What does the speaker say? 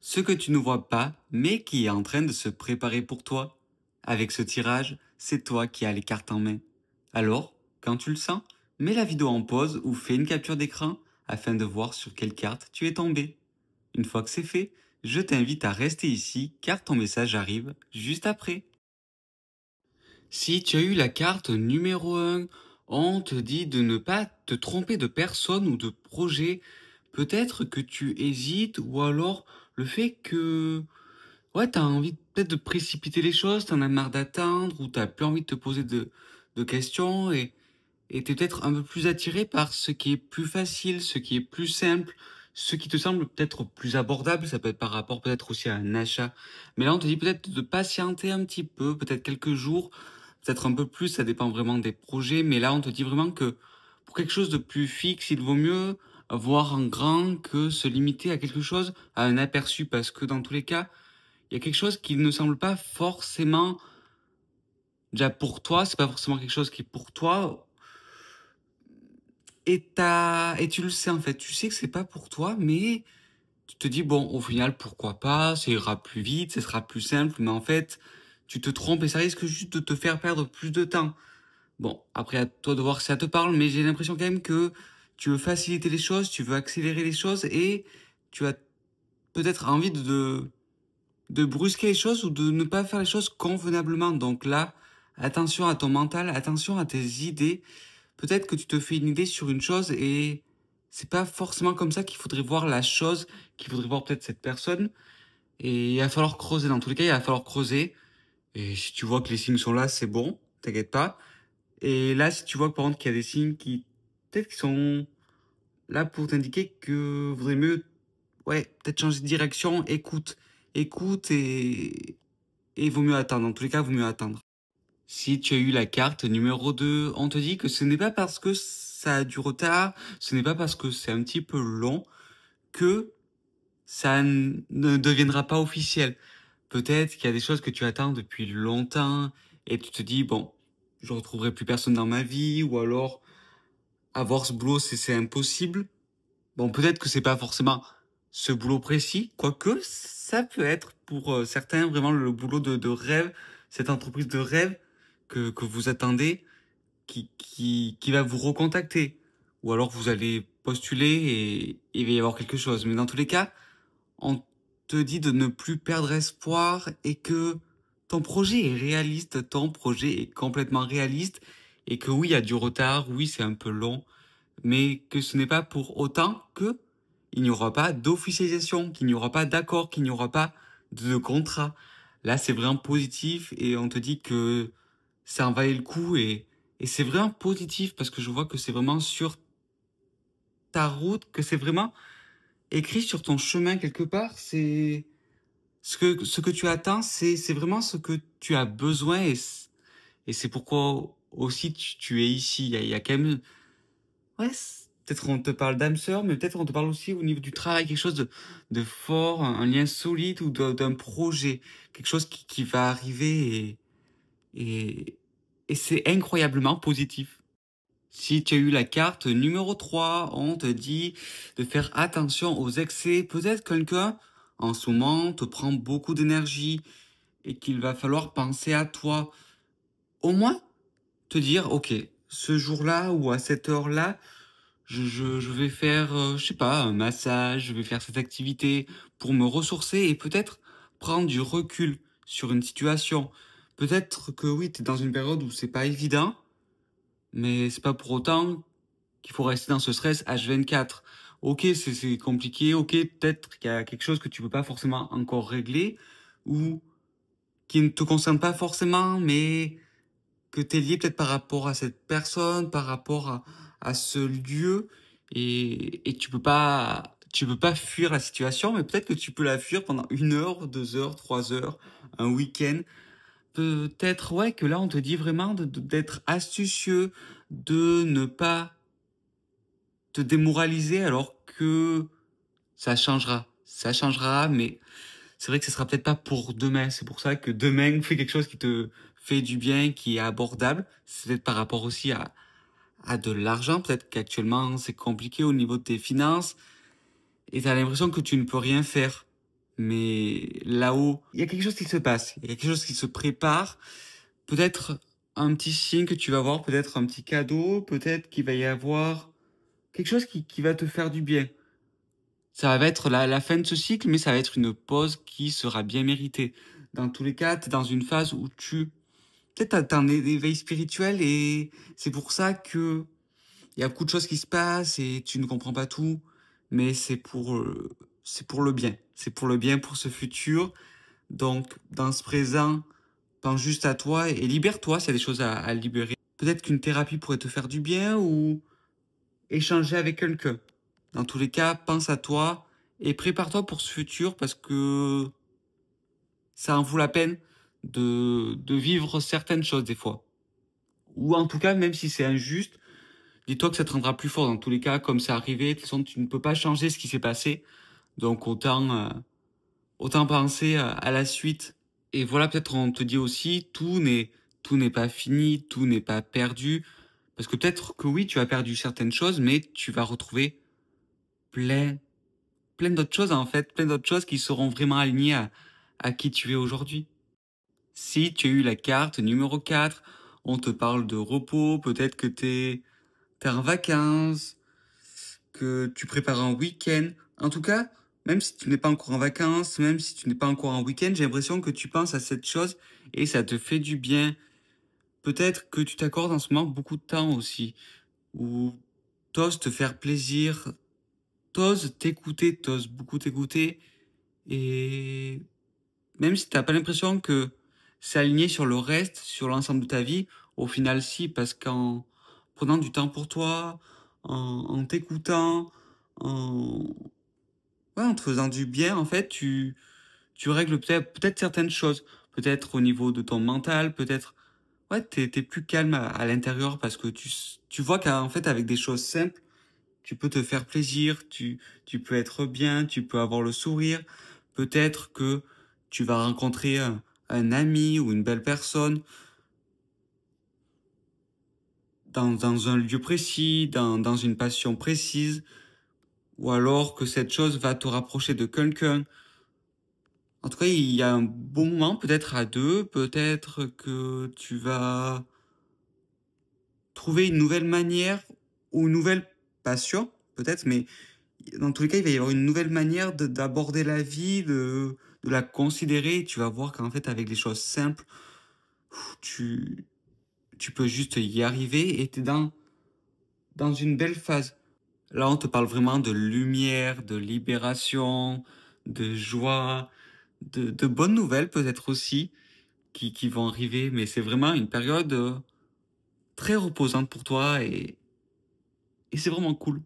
ce que tu ne vois pas, mais qui est en train de se préparer pour toi. Avec ce tirage, c'est toi qui as les cartes en main. Alors, quand tu le sens, mets la vidéo en pause ou fais une capture d'écran afin de voir sur quelle carte tu es tombé. Une fois que c'est fait, je t'invite à rester ici car ton message arrive juste après. Si tu as eu la carte numéro 1, on te dit de ne pas te tromper de personne ou de projet. Peut-être que tu hésites ou alors le fait que ouais, t'as envie peut-être de précipiter les choses, t'en as marre d'attendre ou t'as plus envie de te poser de questions et t'es peut-être un peu plus attiré par ce qui est plus facile, ce qui est plus simple, ce qui te semble peut-être plus abordable. Ça peut être par rapport peut-être aussi à un achat. Mais là, on te dit peut-être de patienter un petit peu, peut-être quelques jours, peut-être un peu plus, ça dépend vraiment des projets. Mais là, on te dit vraiment que pour quelque chose de plus fixe, il vaut mieux voir en grand que se limiter à quelque chose, à un aperçu, parce que dans tous les cas, il y a quelque chose qui ne semble pas forcément déjà pour toi, c'est pas forcément quelque chose qui est pour toi, et tu le sais en fait, tu sais que c'est pas pour toi, mais tu te dis bon, au final, pourquoi pas, ça ira plus vite, ça sera plus simple, mais en fait, tu te trompes et ça risque juste de te faire perdre plus de temps. Bon, après à toi de voir si ça te parle, mais j'ai l'impression quand même que tu veux faciliter les choses, tu veux accélérer les choses et tu as peut-être envie de brusquer les choses ou de ne pas faire les choses convenablement. Donc là, attention à ton mental, attention à tes idées. Peut-être que tu te fais une idée sur une chose et c'est pas forcément comme ça qu'il faudrait voir la chose, qu'il faudrait voir peut-être cette personne. Et il va falloir creuser. Dans tous les cas, il va falloir creuser. Et si tu vois que les signes sont là, c'est bon, t'inquiète pas. Et là, si tu vois par contre qu'il y a des signes qui peut-être qui sont là pour t'indiquer que vaudrait mieux, ouais, peut-être changer de direction, écoute et vaut mieux attendre. Dans tous les cas, vaut mieux attendre. Si tu as eu la carte numéro 2, on te dit que ce n'est pas parce que ça a du retard, ce n'est pas parce que c'est un petit peu long que ça ne deviendra pas officiel. Peut-être qu'il y a des choses que tu attends depuis longtemps et tu te dis, bon, je retrouverai plus personne dans ma vie ou alors avoir ce boulot, c'est impossible. Bon, peut-être que c'est pas forcément ce boulot précis, quoique ça peut être pour certains vraiment le boulot de rêve, cette entreprise de rêve que vous attendez, qui va vous recontacter. Ou alors vous allez postuler et il va y avoir quelque chose. Mais dans tous les cas, on te dit de ne plus perdre espoir et que ton projet est réaliste, ton projet est complètement réaliste et que oui, il y a du retard, oui, c'est un peu long, mais que ce n'est pas pour autant que il n'y aura pas d'officialisation, qu'il n'y aura pas d'accord, qu'il n'y aura pas de contrat. Là, c'est vraiment positif et on te dit que ça en valait le coup et c'est vraiment positif parce que je vois que c'est vraiment sur ta route, que c'est vraiment écrit sur ton chemin quelque part. C'est ce que tu attends, c'est vraiment ce que tu as besoin et c'est pourquoi aussi tu es ici. Il y a quand même ouais, peut-être on te parle d'âme sœur, mais peut-être on te parle aussi au niveau du travail, quelque chose de fort, un lien solide ou d'un projet, quelque chose qui va arriver et, et c'est incroyablement positif. Si tu as eu la carte numéro 3, on te dit de faire attention aux excès. Peut-être quelqu'un, en ce moment, te prend beaucoup d'énergie et qu'il va falloir penser à toi. Au moins, te dire, ok, ce jour-là ou à cette heure-là, je vais faire, je sais pas, un massage, je vais faire cette activité pour me ressourcer et peut-être prendre du recul sur une situation. Peut-être que oui, tu es dans une période où c'est pas évident, mais c'est pas pour autant qu'il faut rester dans ce stress H24. Ok, c'est compliqué, ok, peut-être qu'il y a quelque chose que tu peux pas forcément encore régler ou qui ne te concerne pas forcément, mais que tu es lié peut-être par rapport à cette personne, par rapport à ce lieu, et tu peux pas fuir la situation, mais peut-être que tu peux la fuir pendant 1 heure, 2 heures, 3 heures, un week-end. Peut-être, ouais, que là, on te dit vraiment d'être astucieux, de ne pas te démoraliser alors que ça changera. Ça changera, mais c'est vrai que ce sera peut-être pas pour demain. C'est pour ça que demain, fais quelque chose qui te fait du bien, qui est abordable. C'est peut-être par rapport aussi à de l'argent. Peut-être qu'actuellement, c'est compliqué au niveau de tes finances et t'as l'impression que tu ne peux rien faire. Mais là-haut, il y a quelque chose qui se passe, il y a quelque chose qui se prépare. Peut-être un petit signe que tu vas voir, peut-être un petit cadeau, peut-être qu'il va y avoir quelque chose qui va te faire du bien. Ça va être la fin de ce cycle, mais ça va être une pause qui sera bien méritée. Dans tous les cas, tu es dans une phase où peut-être t'as un éveil spirituel et c'est pour ça que il y a beaucoup de choses qui se passent et tu ne comprends pas tout, mais c'est pour le bien. C'est pour le bien, pour ce futur. Donc, dans ce présent, pense juste à toi et libère-toi s'il y a des choses à libérer. Peut-être qu'une thérapie pourrait te faire du bien ou échanger avec quelqu'un. Dans tous les cas, pense à toi et prépare-toi pour ce futur parce que ça en vaut la peine de vivre certaines choses des fois. Ou en tout cas, même si c'est injuste, dis-toi que ça te rendra plus fort dans tous les cas, comme c'est arrivé. De toute façon, tu ne peux pas changer ce qui s'est passé. Donc autant penser à la suite. Et voilà, peut-être on te dit aussi, tout n'est pas fini, tout n'est pas perdu. Parce que peut-être que oui, tu as perdu certaines choses, mais tu vas retrouver plein, plein d'autres choses en fait, plein d'autres choses qui seront vraiment alignées à qui tu es aujourd'hui. Si tu as eu la carte numéro 4, on te parle de repos, peut-être que t'es en vacances, que tu prépares un week-end. En tout cas, même si tu n'es pas encore en vacances, même si tu n'es pas encore en week-end, j'ai l'impression que tu penses à cette chose et ça te fait du bien. Peut-être que tu t'accordes en ce moment beaucoup de temps aussi, ou t'oses te faire plaisir, t'oses t'écouter, t'oses beaucoup t'écouter, et même si t'as pas l'impression que c'est aligné sur le reste, sur l'ensemble de ta vie, au final si, parce qu'en prenant du temps pour toi, en t'écoutant, en, ouais, en te faisant du bien, en fait, tu règles peut-être certaines choses. Peut-être au niveau de ton mental, peut-être, ouais, t'es plus calme à l'intérieur parce que tu vois qu'en fait, avec des choses simples, tu peux te faire plaisir, tu peux être bien, tu peux avoir le sourire. Peut-être que tu vas rencontrer un ami ou une belle personne dans un lieu précis, dans une passion précise, ou alors que cette chose va te rapprocher de quelqu'un. En tout cas, il y a un bon moment, peut-être à deux, peut-être que tu vas trouver une nouvelle manière ou une nouvelle passion, peut-être, mais dans tous les cas, il va y avoir une nouvelle manière d'aborder la vie, de la considérer. Et tu vas voir qu'en fait, avec des choses simples, tu, tu peux juste y arriver et t'es dans une belle phase. Là, on te parle vraiment de lumière, de libération, de joie, de bonnes nouvelles peut-être aussi qui vont arriver. Mais c'est vraiment une période très reposante pour toi et c'est vraiment cool.